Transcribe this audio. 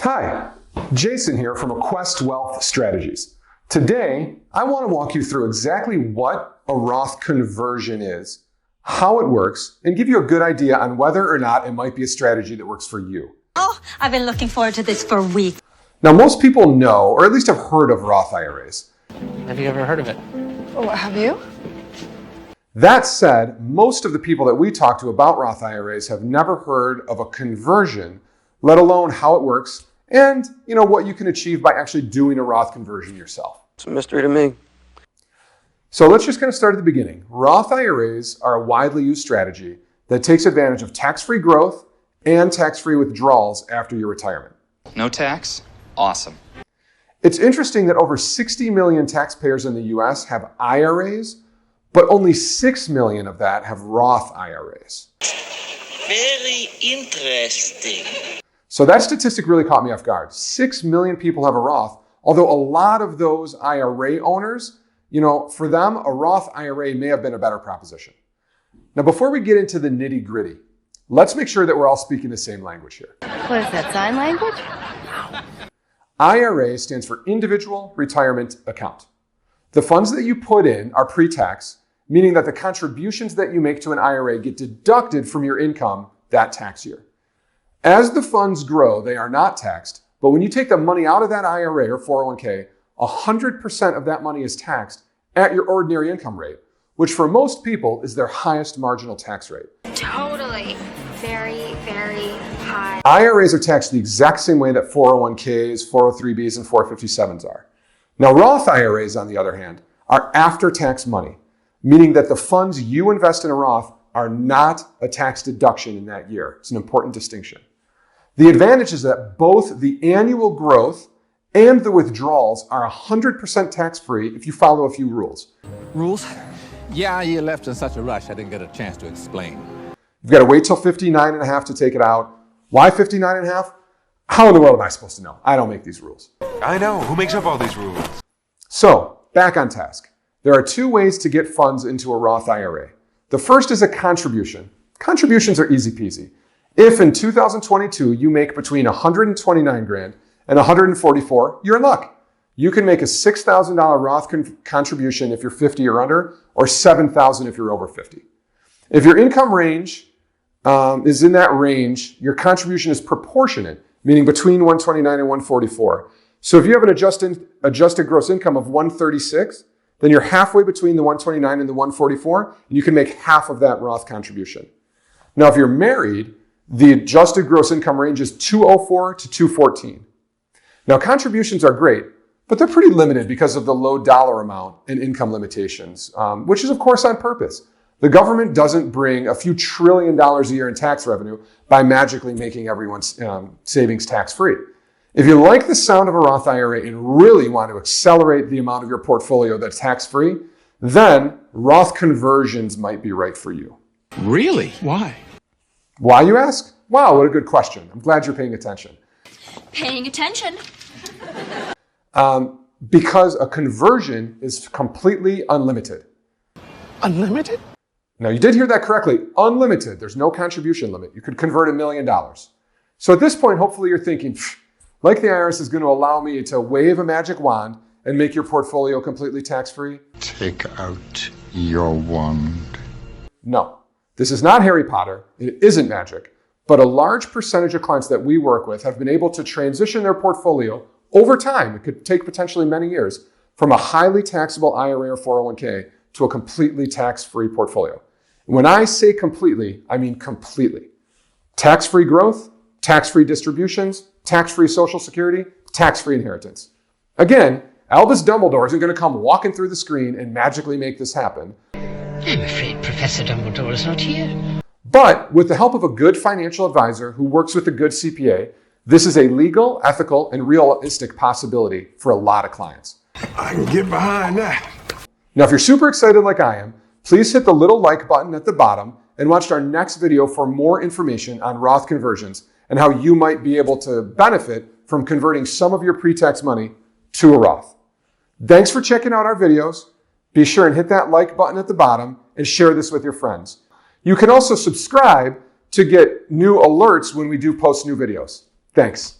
Hi, Jason here from AQuest Wealth Strategies. Today, I want to walk you through exactly what a Roth conversion is, how it works, and give you a good idea on whether or not it might be a strategy that works for you. Oh, I've been looking forward to this for weeks. Now, most people know, or at least have heard of Roth IRAs. Have you ever heard of it? Oh, have you? That said, most of the people that we talk to about Roth IRAs have never heard of a conversion, let alone how it works, and what you can achieve by actually doing a Roth conversion yourself. It's a mystery to me. So let's just kind of start at the beginning. Roth IRAs are a widely used strategy that takes advantage of tax-free growth and tax-free withdrawals after your retirement. No tax? Awesome. It's interesting that over 60 million taxpayers in the US have IRAs, but only 6 million of that have Roth IRAs. Very interesting. So that statistic really caught me off guard. 6 million people have a Roth, although a lot of those IRA owners, for them, a Roth IRA may have been a better proposition. Now, before we get into the nitty-gritty, let's make sure that we're all speaking the same language here. What is that, sign language? IRA stands for Individual Retirement Account. The funds that you put in are pre-tax, meaning that the contributions that you make to an IRA get deducted from your income that tax year. As the funds grow, they are not taxed, but when you take the money out of that IRA or 401k, 100% of that money is taxed at your ordinary income rate, which for most people is their highest marginal tax rate. Totally. Very, very high. IRAs are taxed the exact same way that 401ks, 403bs, and 457s are. Now, Roth IRAs, on the other hand, are after-tax money, meaning that the funds you invest in a Roth are not a tax deduction in that year. It's an important distinction. The advantage is that both the annual growth and the withdrawals are 100% tax-free if you follow a few rules. Rules? Yeah, you left in such a rush I didn't get a chance to explain. You've got to wait till 59 and a half to take it out. Why 59 and a half? How in the world am I supposed to know? I don't make these rules. I know. Who makes up all these rules? So, back on task. There are two ways to get funds into a Roth IRA. The first is a contribution. Contributions are easy peasy. If in 2022 you make between 129 grand and 144, you're in luck. You can make a $6,000 Roth contribution if you're 50 or under, or $7,000 if you're over 50. If your income range is in that range, your contribution is proportionate, meaning between 129 and 144. So if you have an adjusted gross income of 136, then you're halfway between the 129 and the 144, and you can make half of that Roth contribution. Now, if you're married, the adjusted gross income range is 204 to 214. Now, contributions are great, but they're pretty limited because of the low dollar amount and income limitations, which is, of course, on purpose. The government doesn't bring a few $1 trillion a year in tax revenue by magically making everyone's savings tax-free. If you like the sound of a Roth IRA and really want to accelerate the amount of your portfolio that's tax-free, then Roth conversions might be right for you. Really? Why? Why, you ask? Wow, what a good question. I'm glad you're paying attention. Paying attention. Because a conversion is completely unlimited. Unlimited? Now, you did hear that correctly. Unlimited. There's no contribution limit. You could convert $1 million. So at this point, hopefully you're thinking, like the IRS is going to allow me to wave a magic wand and make your portfolio completely tax-free? Take out your wand. No. This is not Harry Potter. It isn't magic. But a large percentage of clients that we work with have been able to transition their portfolio over time, it could take potentially many years, from a highly taxable IRA or 401k to a completely tax-free portfolio. When I say completely, I mean completely. Tax-free growth, tax-free distributions, tax-free Social Security, tax-free inheritance. Again, Albus Dumbledore isn't going to come walking through the screen and magically make this happen. I'm afraid Professor Dumbledore is not here. But with the help of a good financial advisor who works with a good CPA, this is a legal, ethical, and realistic possibility for a lot of clients. I can get behind that. Now, if you're super excited like I am, please hit the little like button at the bottom and watch our next video for more information on Roth conversions and how you might be able to benefit from converting some of your pre-tax money to a Roth. Thanks for checking out our videos. Be sure and hit that like button at the bottom and share this with your friends. You can also subscribe to get new alerts when we do post new videos. Thanks.